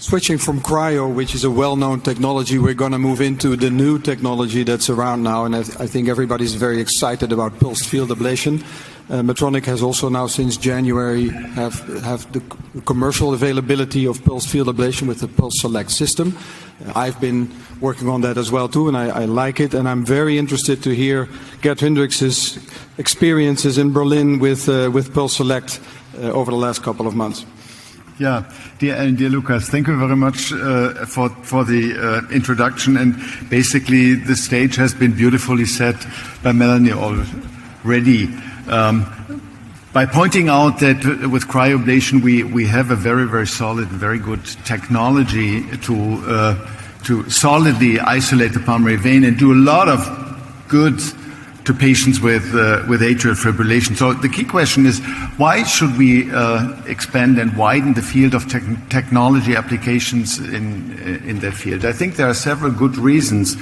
Switching from cryo, which is a well-known technology, we're going to move into the new technology that's around now, and I think everybody's very excited about pulsed field ablation. Medtronic has also now, since January, have the commercial availability of pulsed field ablation with the PulseSelect system. I've been working on that as well too, and I like it. And I'm very interested to hear Gerhard Hindricks' experiences in Berlin with PulseSelect over the last couple of months. Yeah, dear Lucas, thank you very much for the introduction. And basically, the stage has been beautifully set by Melanie already. By pointing out that with cryoablation we have a very, very solid, very good technology to solidly isolate the pulmonary vein and do a lot of good to patients with atrial fibrillation. So the key question is, why should we expand and widen the field of technology applications in that field? I think there are several good reasons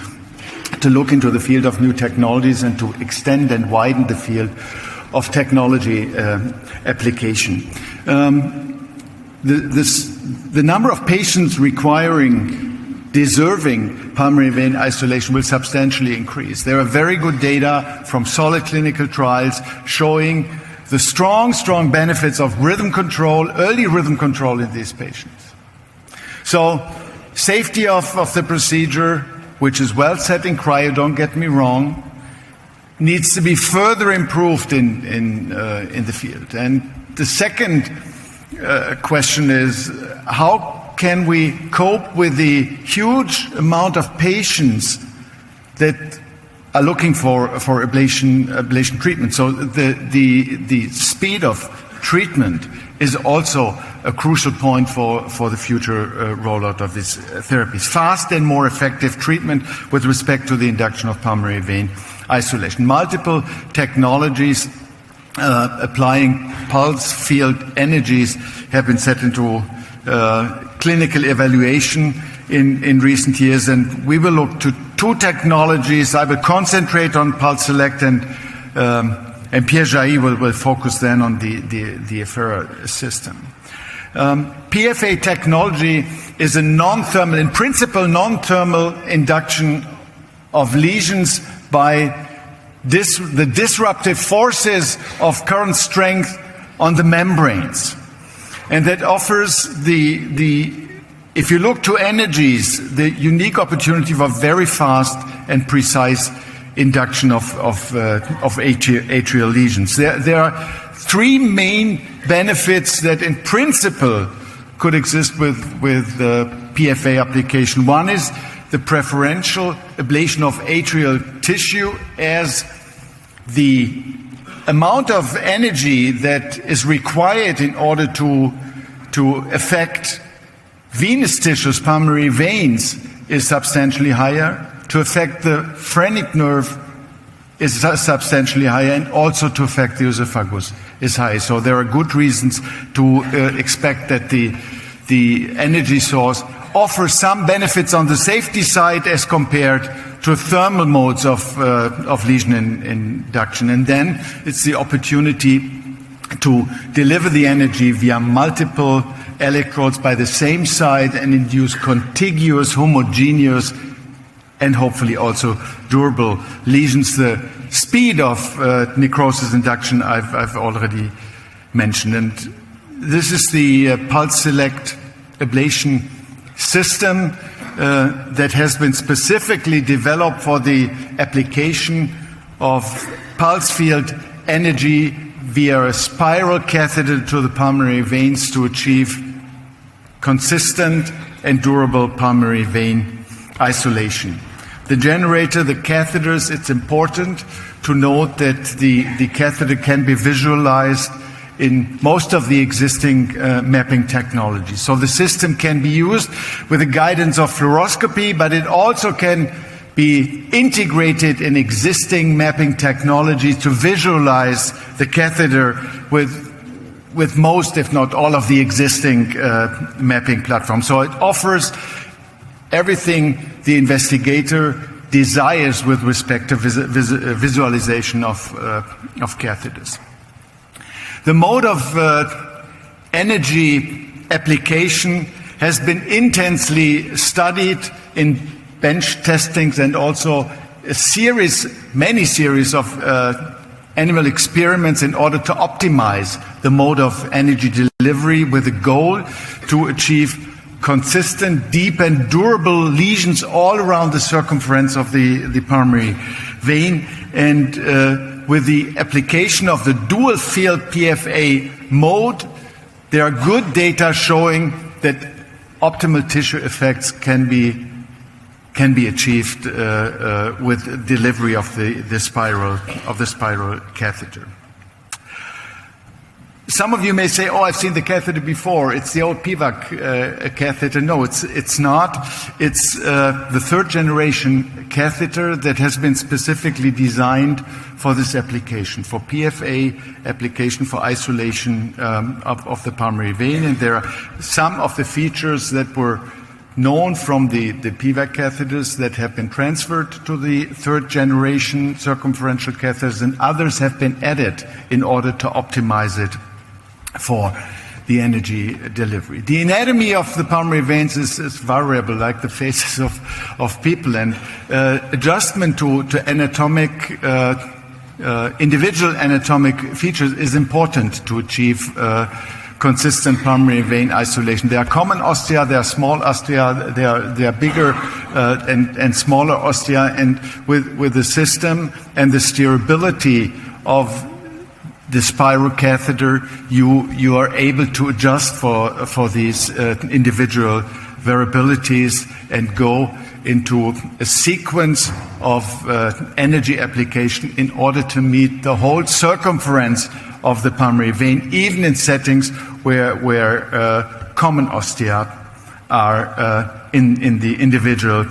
to look into the field of new technologies and to extend and widen the field of technology application. The number of patients deserving pulmonary vein isolation will substantially increase. There are very good data from solid clinical trials showing the strong benefits of rhythm control, early rhythm control in these patients. So, safety of the procedure, which is well set in cryo, don't get me wrong, needs to be further improved in the field. And the second question is, how can we cope with the huge amount of patients that are looking for ablation treatment? So the speed of treatment is also a crucial point for the future rollout of these therapies. Fast and more effective treatment with respect to the induction of pulmonary vein isolation. Multiple technologies applying pulse field energies have been set into clinical evaluation in recent years, and we will look to two technologies. I will concentrate on PulseSelect, and Pierre Jailly will focus then on the EHRA system. PFA technology is a non-thermal, in principle, non-thermal induction of lesions by the disruptive forces of current strength on the membranes. And that offers if you look to energies, the unique opportunity for very fast and precise induction of atrial lesions. There are three main benefits that in principle could exist with PFA application. One is the preferential ablation of atrial tissue, as the amount of energy that is required in order to affect venous tissues, pulmonary veins, is substantially higher. To affect the phrenic nerve is substantially higher, and also to affect the esophagus is high. So there are good reasons to expect that the energy source offers some benefits on the safety side as compared to thermal modes of lesion induction. And then it's the opportunity to deliver the energy via multiple electrodes by the same site and induce contiguous, homogeneous, and hopefully also durable lesions. The speed of necrosis induction I've already mentioned. And this is the PulseSelect ablation system that has been specifically developed for the application of pulse field energy via a spiral catheter to the pulmonary veins to achieve consistent and durable pulmonary vein isolation. The generator, the catheters, it's important to note that the catheter can be visualized in most of the existing mapping technologies. So the system can be used with the guidance of fluoroscopy, but it also can be integrated in existing mapping technology to visualize the catheter with most, if not all, of the existing mapping platforms. So it offers everything the investigator desires with respect to visualization of catheters. The mode of energy application has been intensely studied in bench testings and also many series of animal experiments in order to optimize the mode of energy delivery with the goal to achieve consistent, deep and durable lesions all around the circumference of the pulmonary vein. And with the application of the dual field PFA mode, there are good data showing that optimal tissue effects can be achieved with delivery of the spiral catheter. Some of you may say, "Oh, I've seen the catheter before. It's the old PVAC catheter." No, it's not. It's the third generation catheter that has been specifically designed for this application, for PFA application, for isolation of the pulmonary vein. And there are some of the features that were known from the PVAC catheters that have been transferred to the third generation circumferential catheters, and others have been added in order to optimize it for the energy delivery. The anatomy of the pulmonary veins is variable, like the faces of people, and adjustment to individual anatomic features is important to achieve consistent pulmonary vein isolation. There are common ostia, there are small ostia, there are bigger and smaller ostia, and with the system and the steerability of the spiral catheter, you are able to adjust for these individual variabilities and go into a sequence of energy application in order to meet the whole circumference of the pulmonary vein, even in settings where common ostia are in the individual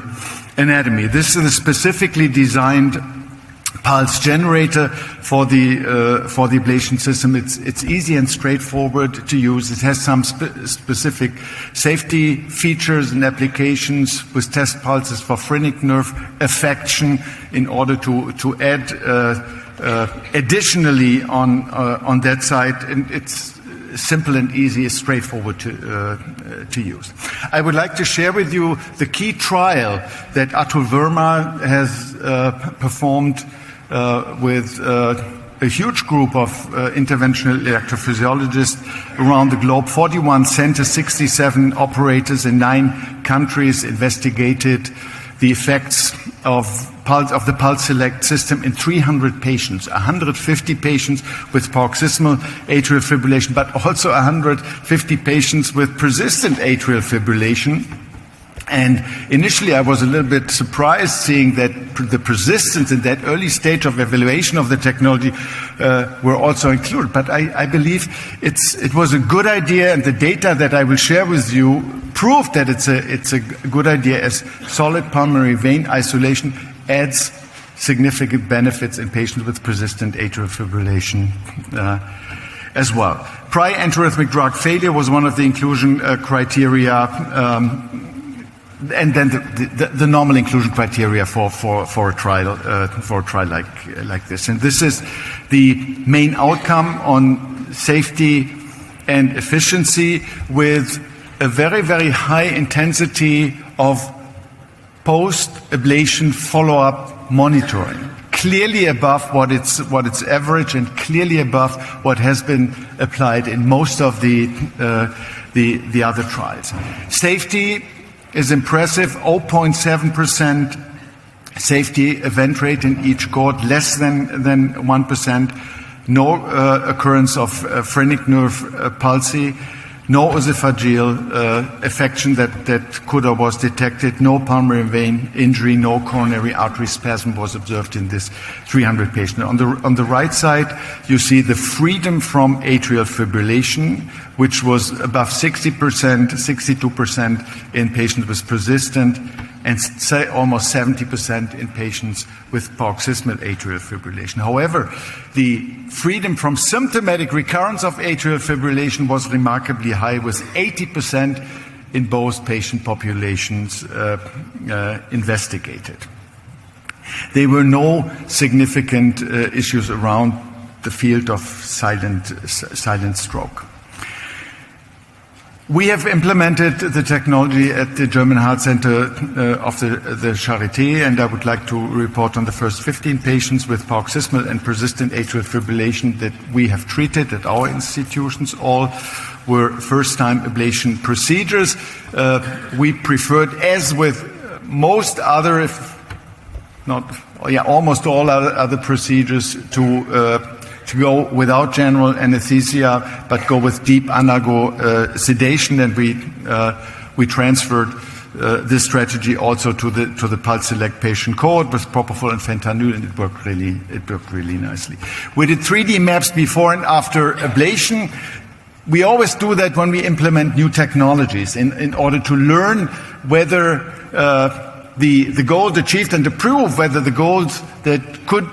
anatomy. This is a specifically designed pulse generator for the ablation system. It's easy and straightforward to use. It has some specific safety features and applications with test pulses for phrenic nerve affection in order to add additionally on that side. And it's simple and easy, straightforward to use. I would like to share with you the key trial that Atul Verma has performed with a huge group of interventional electrophysiologists around the globe. 41 centers, 67 operators in 9 countries investigated the effects of the PulseSelect system in 300 patients, 150 patients with paroxysmal atrial fibrillation, but also 150 patients with persistent atrial fibrillation. And initially I was a little bit surprised seeing that the persistence in that early stage of evaluation of the technology were also included. But I believe it was a good idea, and the data that I will share with you proved that it's a good idea, as solid pulmonary vein isolation adds significant benefits in patients with persistent atrial fibrillation as well. Prior antiarrhythmic drug failure was one of the inclusion criteria, and then the normal inclusion criteria for a trial like this. And this is the main outcome on safety and efficiency, with a very, very high intensity of post-ablation follow-up monitoring, clearly above what it's average, and clearly above what has been applied in most of the other trials. Safety is impressive. 0.7% safety event rate in each cohort, less than 1%. No occurrence of phrenic nerve palsy. No esophageal affection that could or was detected. No pulmonary vein injury. No coronary artery spasm was observed in this 300 patients. On the right side, you see the freedom from atrial fibrillation, which was above 60%, 62% in patients with persistent, and say almost 70% in patients with paroxysmal atrial fibrillation. However, the freedom from symptomatic recurrence of atrial fibrillation was remarkably high, with 80% in both patient populations investigated. There were no significant issues around the field of silent stroke. We have implemented the technology at the German Heart Center of the Charité, and I would like to report on the first 15 patients with paroxysmal and persistent atrial fibrillation that we have treated at our institutions. All were first-time ablation procedures. We preferred, as with most other, almost all other procedures, to go without general anesthesia, but go with deep undergo sedation, and we transferred this strategy also to the PulseSelect patient cohort with propofol and fentanyl, and it worked really nicely. We did 3D maps before and after ablation. We always do that when we implement new technologies in order to learn whether the goals achieved and to prove whether the goals that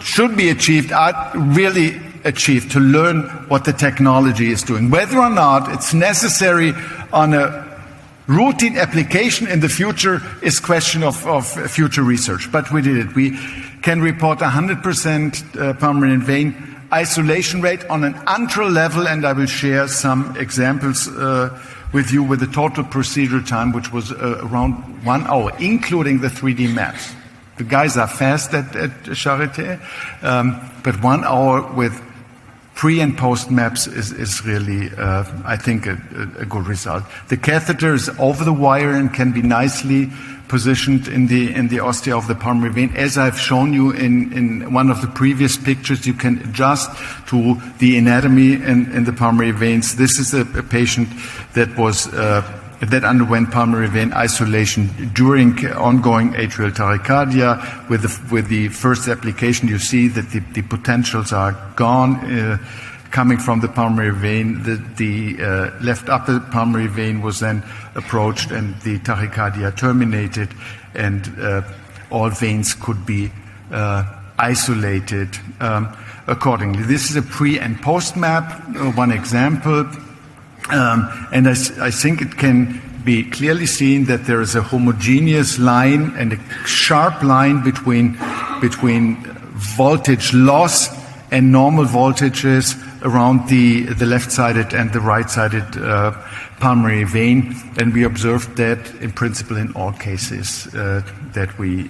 should be achieved are really achieved, to learn what the technology is doing. Whether or not it's necessary on a routine application in the future is question of future research, but we did it. We can report 100% pulmonary and vein isolation rate on an antral level, and I will share some examples with you with the total procedure time, which was around 1 hour, including the 3D maps. The guys are fast at Charité, but 1 hour with pre and post maps is really, I think, a good result. The catheter is over the wire and can be nicely positioned in the ostia of the pulmonary vein. As I've shown you in one of the previous pictures, you can adjust to the anatomy in the pulmonary veins. This is a patient that underwent pulmonary vein isolation during ongoing atrial tachycardia. With the first application, you see that the potentials are gone coming from the pulmonary vein. The left upper pulmonary vein was then approached and the tachycardia terminated, and all veins could be isolated accordingly. This is a pre and post map, one example. And I think it can be clearly seen that there is a homogeneous line and a sharp line between voltage loss and normal voltages around the left-sided and the right-sided pulmonary vein, and we observed that in principle in all cases that we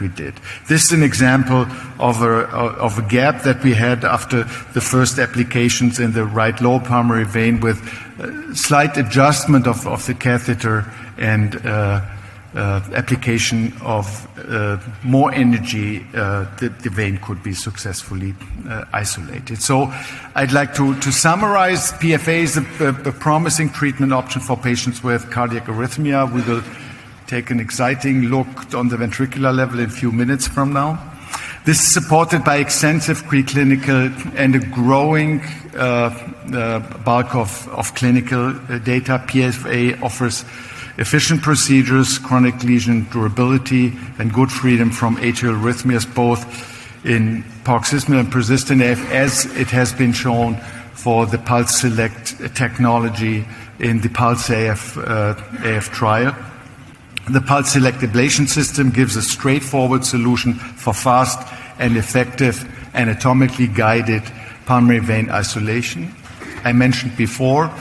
did. This is an example of a gap that we had after the first applications in the right lower pulmonary vein, with slight adjustment of the catheter and application of more energy, the vein could be successfully isolated. So I'd like to summarize. PFA is a promising treatment option for patients with cardiac arrhythmia. We will take an exciting look on the ventricular level in a few minutes from now. This is supported by extensive preclinical and a growing bulk of clinical data. PFA offers efficient procedures, chronic lesion durability, and good freedom from atrial arrhythmias, both in paroxysmal and persistent AF, as it has been shown for the PulseSelect technology in the PulseAF AF trial. The PulseSelect ablation system gives a straightforward solution for fast and effective anatomically guided pulmonary vein isolation. I mentioned before,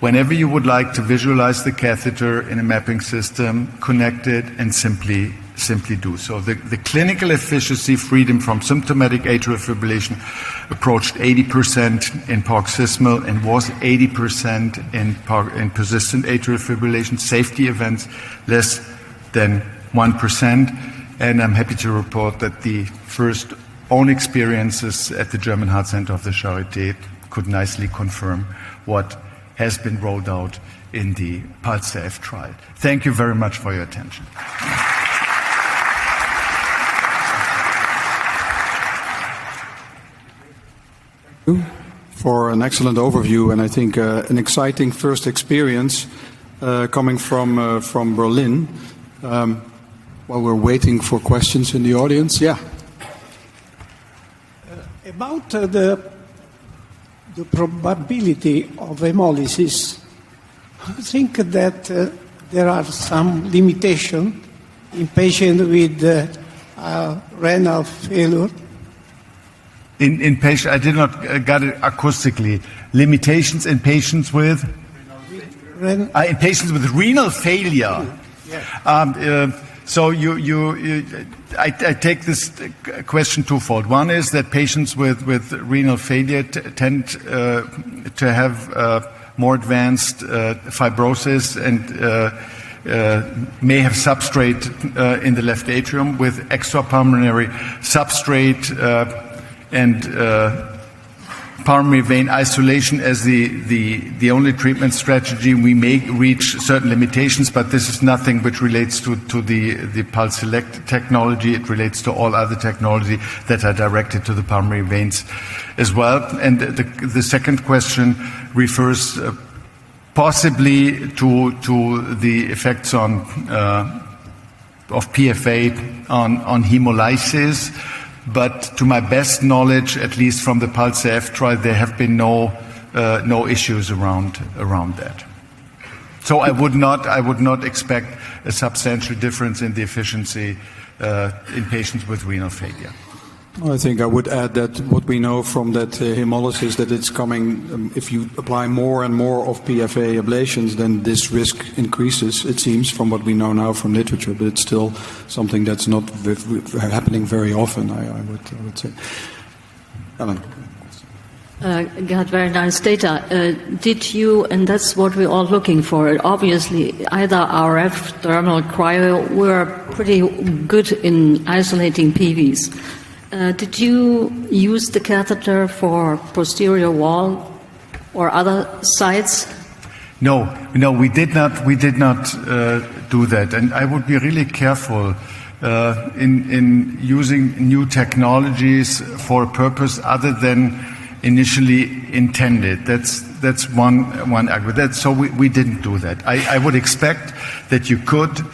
whenever you would like to visualize the catheter in a mapping system, connect it and simply do so. The clinical efficiency, freedom from symptomatic atrial fibrillation, approached 80% in paroxysmal and was 80% in persistent atrial fibrillation. Safety events less than 1%. And I'm happy to report that the first own experiences at the German Heart Center of the Charité could nicely confirm what has been rolled out in the PulseAF trial. Thank you very much for your attention. Thank you for an excellent overview, and I think an exciting first experience coming from Berlin. While we're waiting for questions in the audience, yeah. About the probability of hemolysis, I think that there are some limitations in patients with renal failure. In patients, I did not get it acoustically. Limitations in patients with In patients with renal failure. So I take this question twofold. One is that patients with renal failure tend to have more advanced fibrosis and may have substrate in the left atrium. With extrapulmonary substrate and pulmonary vein isolation as the only treatment strategy, we may reach certain limitations, but this is nothing which relates to the PulseSelect technology. It relates to all other technology that are directed to the pulmonary veins as well. And the second question refers possibly to the effects of PFA on hemolysis. But to my best knowledge, at least from the PulseSelect trial, there have been no issues around that. So I would not expect a substantial difference in the efficiency in patients with renal failure. I think I would add that what we know from that hemolysis, that it's coming, if you apply more and more of PFA ablations, then this risk increases, it seems, from what we know now from literature, but it's still something that's not happening very often, I would say. Ellen. Got very nice data. Did you, and that's what we're all looking for, obviously either RF, thermal, cryo, were pretty good in isolating PVs. Did you use the catheter for posterior wall or other sites? No, we did not do that, and I would be really careful in using new technologies for a purpose other than initially intended. That's one argument. So we didn't do that. I would expect that you could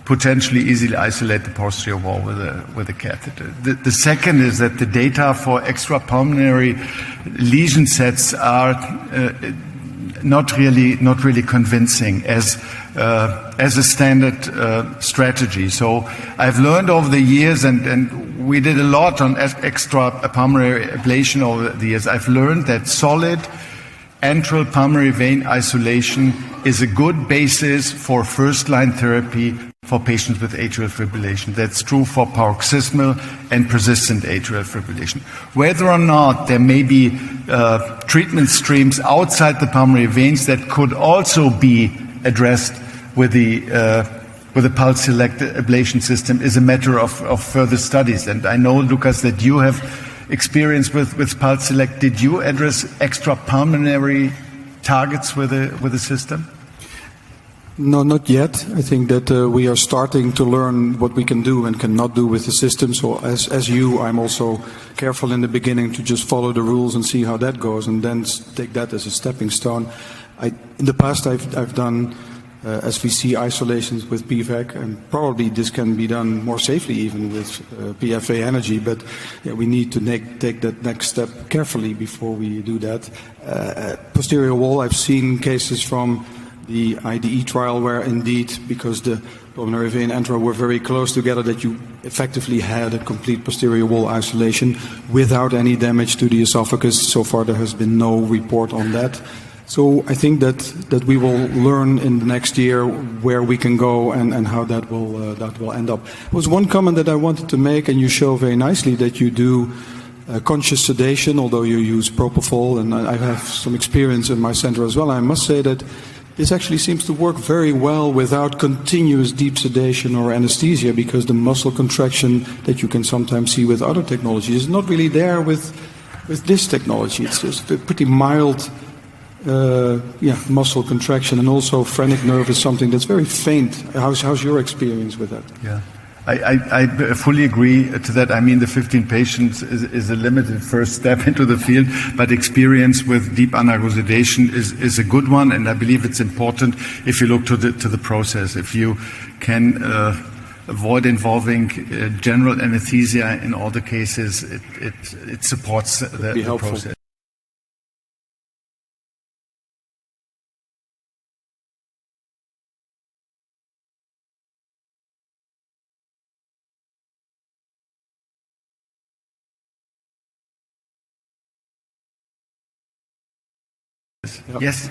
potentially easily isolate the posterior wall with a catheter. The second is that the data for extrapulmonary lesion sets are not really convincing as a standard strategy. So I've learned over the years, and we did a lot on extrapulmonary ablation over the years. I've learned that solid antral pulmonary vein isolation is a good basis for first-line therapy for patients with atrial fibrillation. That's true for paroxysmal and persistent atrial fibrillation. Whether or not there may be treatment streams outside the pulmonary veins that could also be addressed with the PulseSelect ablation system is a matter of further studies. And I know, Lucas, that you have experience with PulseSelect. Did you address extrapulmonary targets with the system? No, not yet. I think that we are starting to learn what we can do and cannot do with the system. So as you, I'm also careful in the beginning to just follow the rules and see how that goes, and then take that as a stepping stone. In the past, I've done SVC isolations with PVAC, and probably this can be done more safely even with PFA energy, but yeah, we need to take that next step carefully before we do that. Posterior wall, I've seen cases from the IDE trial where indeed, because the pulmonary vein enteral were very close together, that you effectively had a complete posterior wall isolation without any damage to the esophagus. So far there has been no report on that. So I think that we will learn in the next year where we can go and how that will end up. There was one comment that I wanted to make, and you show very nicely that you do conscious sedation, although you use propofol, and I have some experience in my center as well. I must say that this actually seems to work very well without continuous deep sedation or anesthesia, because the muscle contraction that you can sometimes see with other technologies is not really there with this technology. It's just a pretty mild muscle contraction, and also phrenic nerve is something that's very faint. How's your experience with that? Yeah. I fully agree to that. I mean, the 15 patients is a limited first step into the field, but experience with deep anagosidation is a good one, and I believe it's important if you look to the process. If you can avoid involving general anesthesia in all the cases, it supports the process. Yes.